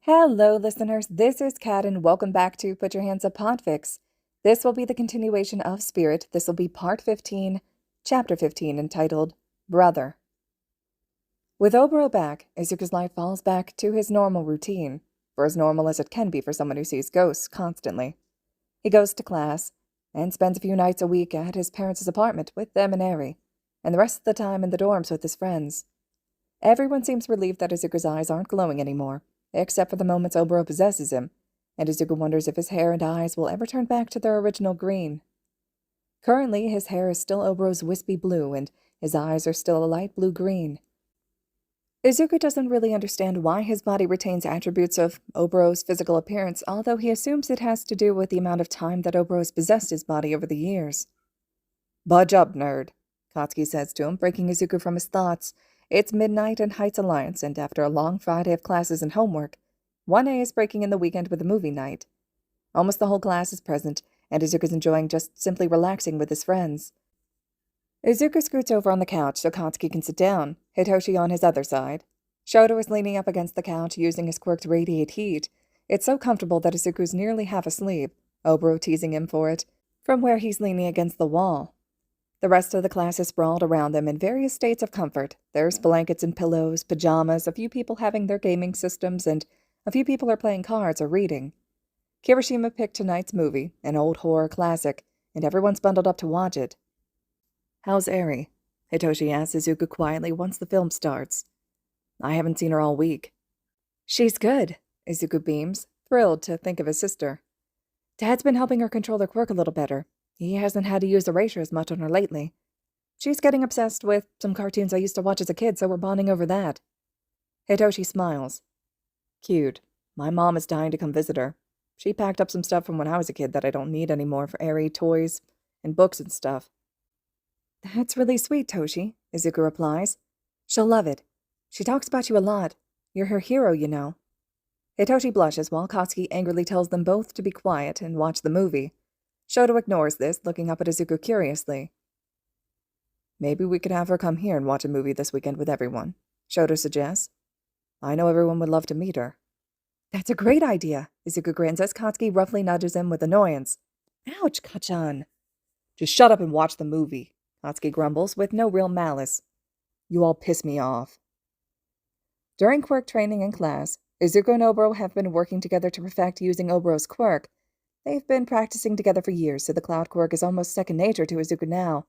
Hello, listeners. This is Kat, and welcome back to Put Your Hands Up Podfics. This will be the continuation of Spirit. This will be Part 15, Chapter 15, entitled Brother. With Oboro back, Izuku's life falls back to his normal routine, for as normal as it can be for someone who sees ghosts constantly. He goes to class, and spends a few nights a week at his parents' apartment with them and Eri, and the rest of the time in the dorms with his friends. Everyone seems relieved that Izuku's eyes aren't glowing anymore, except for the moments Oboro possesses him, and Izuku wonders if his hair and eyes will ever turn back to their original green. Currently, his hair is still Oboro's wispy blue, and his eyes are still a light blue-green. Izuku doesn't really understand why his body retains attributes of Oboro's physical appearance, although he assumes it has to do with the amount of time that Oboro has possessed his body over the years. "Budge up, nerd," Katsuki says to him, breaking Izuku from his thoughts. It's midnight in Heights Alliance, and after a long Friday of classes and homework, 1A is breaking in the weekend with a movie night. Almost the whole class is present, and Izuku's enjoying just simply relaxing with his friends. Izuku scoots over on the couch so Katsuki can sit down, Hitoshi on his other side. Shoto is leaning up against the couch, using his quirk to radiate heat. It's so comfortable that Izuku's nearly half asleep, Oboro teasing him for it, from where he's leaning against the wall. The rest of the class is sprawled around them in various states of comfort. There's blankets and pillows, pajamas, a few people having their gaming systems, and a few people are playing cards or reading. Kirishima picked tonight's movie, an old horror classic, and everyone's bundled up to watch it. "How's Eri?" Hitoshi asks Izuku quietly once the film starts. "I haven't seen her all week." "She's good," Izuku beams, thrilled to think of his sister. "Dad's been helping her control her quirk a little better. He hasn't had to use erasure as much on her lately. She's getting obsessed with some cartoons I used to watch as a kid, so we're bonding over that." Hitoshi smiles. "Cute. My mom is dying to come visit her. She packed up some stuff from when I was a kid that I don't need anymore for Eri, toys, and books and stuff." "That's really sweet, Toshi," Izuku replies. "She'll love it. She talks about you a lot. You're her hero, you know." Hitoshi blushes while Katsuki angrily tells them both to be quiet and watch the movie. Shoto ignores this, looking up at Izuku curiously. "Maybe we could have her come here and watch a movie this weekend with everyone," Shoto suggests. "I know everyone would love to meet her." "That's a great idea," Izuku grins as Katsuki roughly nudges him with annoyance. "Ouch, Kachan." "Just shut up and watch the movie," Katsuki grumbles, with no real malice. "You all piss me off." During quirk training in class, Izuku and Oboro have been working together to perfect using Oboro's quirk. They've been practicing together for years, so the cloud quirk is almost second nature to Izuku now.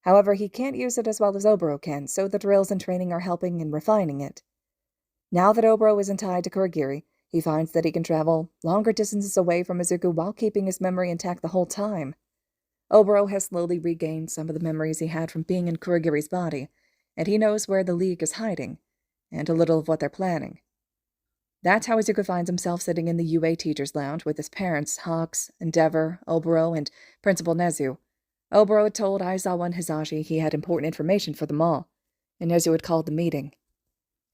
However, he can't use it as well as Oboro can, so the drills and training are helping in refining it. Now that Oboro isn't tied to Kurogiri, he finds that he can travel longer distances away from Izuku while keeping his memory intact the whole time. Oboro has slowly regained some of the memories he had from being in Kurogiri's body, and he knows where the League is hiding, and a little of what they're planning. That's how Izuku finds himself sitting in the UA Teacher's Lounge with his parents, Hawks, Endeavor, Oboro, and Principal Nezu. Oboro had told Aizawa and Hisashi he had important information for them all, and Nezu had called the meeting.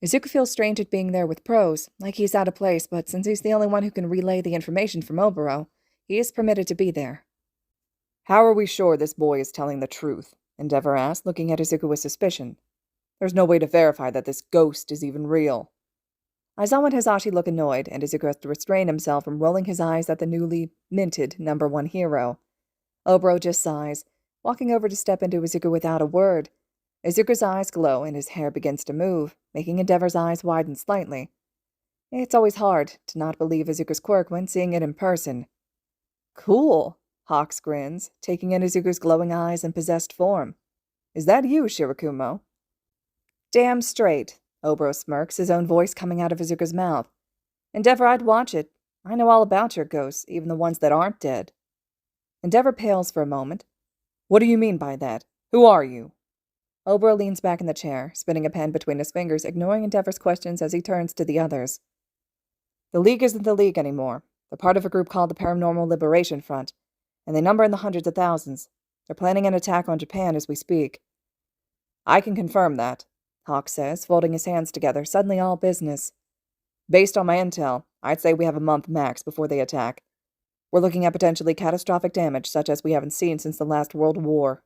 Izuku feels strange at being there with pros, like he's out of place, but since he's the only one who can relay the information from Oboro, he is permitted to be there. "How are we sure this boy is telling the truth?" Endeavor asked, looking at Izuku with suspicion. "There's no way to verify that this ghost is even real." Aizawa and Hisashi look annoyed, and Izuku has to restrain himself from rolling his eyes at the newly minted #1 hero. Oboro just sighs, walking over to step into Izuku without a word. Izuku's eyes glow, and his hair begins to move, making Endeavor's eyes widen slightly. It's always hard to not believe Izuku's quirk when seeing it in person. "Cool," Hawks grins, taking in Izuku's glowing eyes and possessed form. "Is that you, Shirakumo?" "Damn straight," Oboro smirks, his own voice coming out of Izuku's mouth. "Endeavor, I'd watch it. I know all about your ghosts, even the ones that aren't dead." Endeavor pales for a moment. "What do you mean by that? Who are you?" Oboro leans back in the chair, spinning a pen between his fingers, ignoring Endeavor's questions as he turns to the others. "The League isn't the League anymore. They're part of a group called the Paranormal Liberation Front, and they number in the hundreds of thousands. They're planning an attack on Japan as we speak." "I can confirm that," Hawk says, folding his hands together, suddenly all business. "Based on my intel, I'd say we have a month max before they attack. We're looking at potentially catastrophic damage such as we haven't seen since the last World War."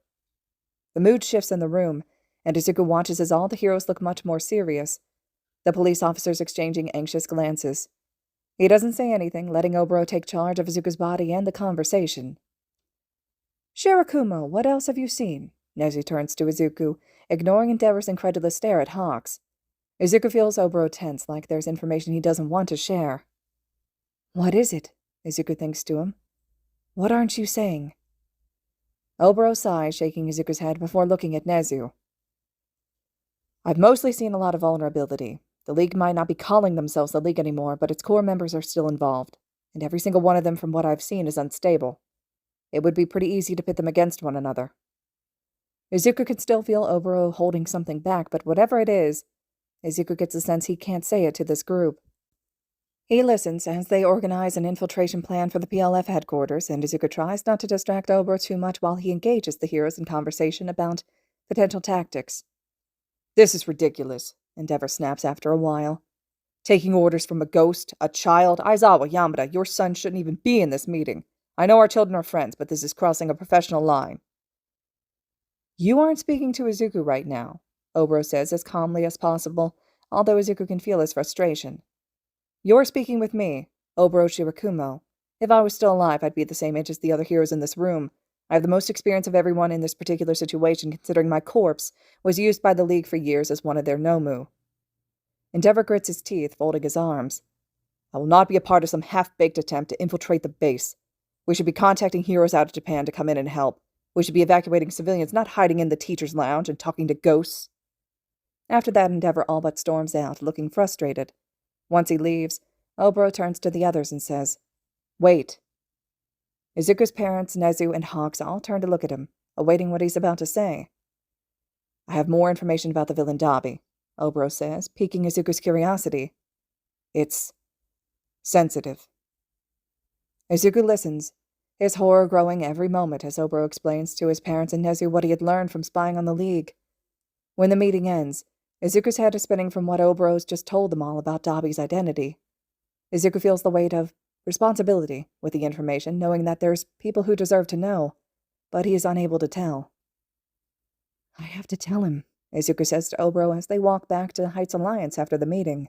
The mood shifts in the room, and Izuku watches as all the heroes look much more serious. The police officers exchanging anxious glances. He doesn't say anything, letting Oboro take charge of Izuku's body and the conversation. Shirakumo, what else have you seen? Nezu turns to Izuku, ignoring Endeavor's incredulous stare at Hawks. Izuku feels Oboro tense, like there's information he doesn't want to share. What is it? Izuku thinks to him. What aren't you saying? Oboro sighs, shaking Izuku's head before looking at Nezu. I've mostly seen a lot of vulnerability. The League might not be calling themselves the League anymore, but its core members are still involved, and every single one of them from what I've seen is unstable. It would be pretty easy to pit them against one another. Izuku can still feel Oboro holding something back, but whatever it is, Izuku gets the sense he can't say it to this group. He listens as they organize an infiltration plan for the PLF headquarters, and Izuku tries not to distract Oboro too much while he engages the heroes in conversation about potential tactics. This is ridiculous, Endeavor snaps after a while. Taking orders from a ghost, a child? Aizawa, Yamada, your son shouldn't even be in this meeting. I know our children are friends, but this is crossing a professional line. You aren't speaking to Izuku right now, Oboro says as calmly as possible, although Izuku can feel his frustration. You're speaking with me, Oboro Shirakumo. If I was still alive, I'd be the same age as the other heroes in this room. I have the most experience of everyone in this particular situation, considering my corpse was used by the League for years as one of their Nomu. Endeavor grits his teeth, folding his arms. I will not be a part of some half-baked attempt to infiltrate the base. We should be contacting heroes out of Japan to come in and help. We should be evacuating civilians, not hiding in the teacher's lounge and talking to ghosts. After that, Endeavor all but storms out, looking frustrated. Once he leaves, Oboro turns to the others and says, Wait. Izuku's parents, Nezu, and Hawks all turn to look at him, awaiting what he's about to say. I have more information about the villain Dabi, Oboro says, piquing Izuku's curiosity. It's sensitive. Izuku listens, his horror growing every moment as Oboro explains to his parents and Nezu what he had learned from spying on the League. When the meeting ends, Izuku's head is spinning from what Oboro's just told them all about Dabi's identity. Izuku feels the weight of responsibility with the information, knowing that there's people who deserve to know, but he is unable to tell. I have to tell him, Izuku says to Oboro as they walk back to Heights Alliance after the meeting.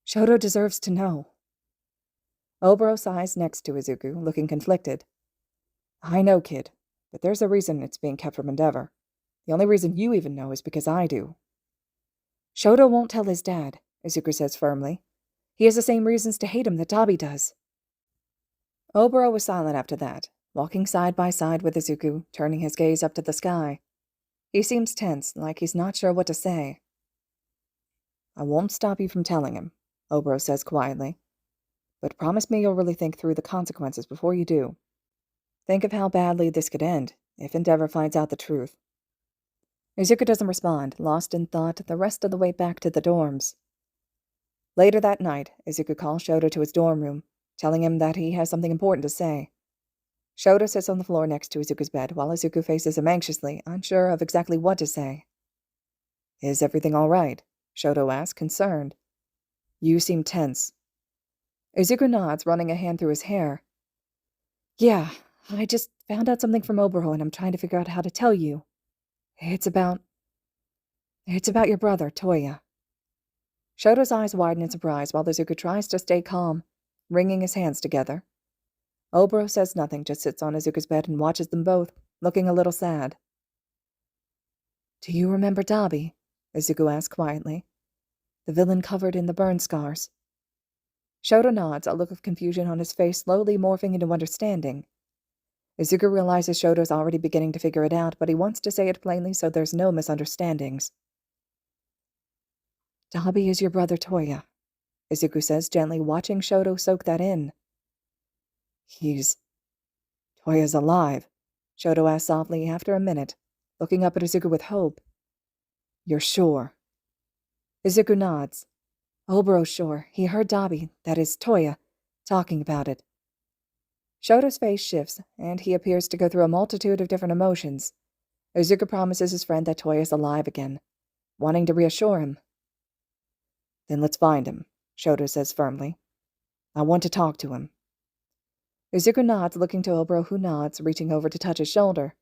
Shoto deserves to know. Oboro sighs next to Izuku, looking conflicted. I know, kid, but there's a reason it's being kept from Endeavor. The only reason you even know is because I do. Shoto won't tell his dad, Izuku says firmly. He has the same reasons to hate him that Dabi does. Oboro was silent after that, walking side by side with Izuku, turning his gaze up to the sky. He seems tense, like he's not sure what to say. I won't stop you from telling him, Oboro says quietly. But promise me you'll really think through the consequences before you do. Think of how badly this could end if Endeavor finds out the truth. Izuku doesn't respond, lost in thought the rest of the way back to the dorms. Later that night, Izuku calls Shoto to his dorm room, telling him that he has something important to say. Shoto sits on the floor next to Izuku's bed while Izuku faces him anxiously, unsure of exactly what to say. Is everything all right? Shoto asks, concerned. You seem tense. Izuku nods, running a hand through his hair. Yeah, I just found out something from Oboro and I'm trying to figure out how to tell you. It's about your brother, Toya. Shoto's eyes widen in surprise while Izuku tries to stay calm, wringing his hands together. Oboro says nothing, just sits on Izuku's bed and watches them both, looking a little sad. Do you remember Dabi? Izuku asks quietly. The villain covered in the burn scars. Shoto nods, a look of confusion on his face slowly morphing into understanding. Izuku realizes Shoto's already beginning to figure it out, but he wants to say it plainly so there's no misunderstandings. Dabi is your brother Toya, Izuku says gently, watching Shoto soak that in. Toya's alive, Shoto asks softly after a minute, looking up at Izuku with hope. You're sure? Izuku nods. Oboro's sure. He heard Dabi, that is, Toya, talking about it. Shoto's face shifts, and he appears to go through a multitude of different emotions. Izuku promises his friend that Toya is alive again, wanting to reassure him. Then let's find him, Shoto says firmly. I want to talk to him. Izuku nods, looking to Oboro, who nods, reaching over to touch his shoulder.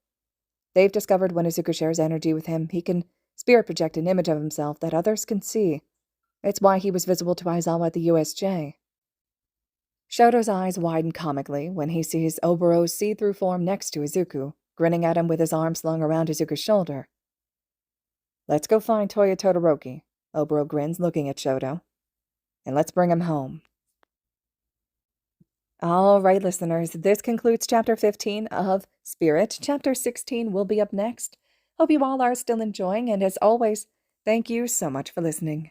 They've discovered when Izuku shares energy with him, he can spirit project an image of himself that others can see. It's why he was visible to Aizawa at the USJ. Shoto's eyes widen comically when he sees Oboro's see-through form next to Izuku, grinning at him with his arm slung around Izuku's shoulder. "Let's go find Toya Todoroki," Oboro grins, looking at Shoto. "And let's bring him home." All right, listeners, this concludes Chapter 15 of Spirit. Chapter 16 will be up next. Hope you all are still enjoying, and as always, thank you so much for listening.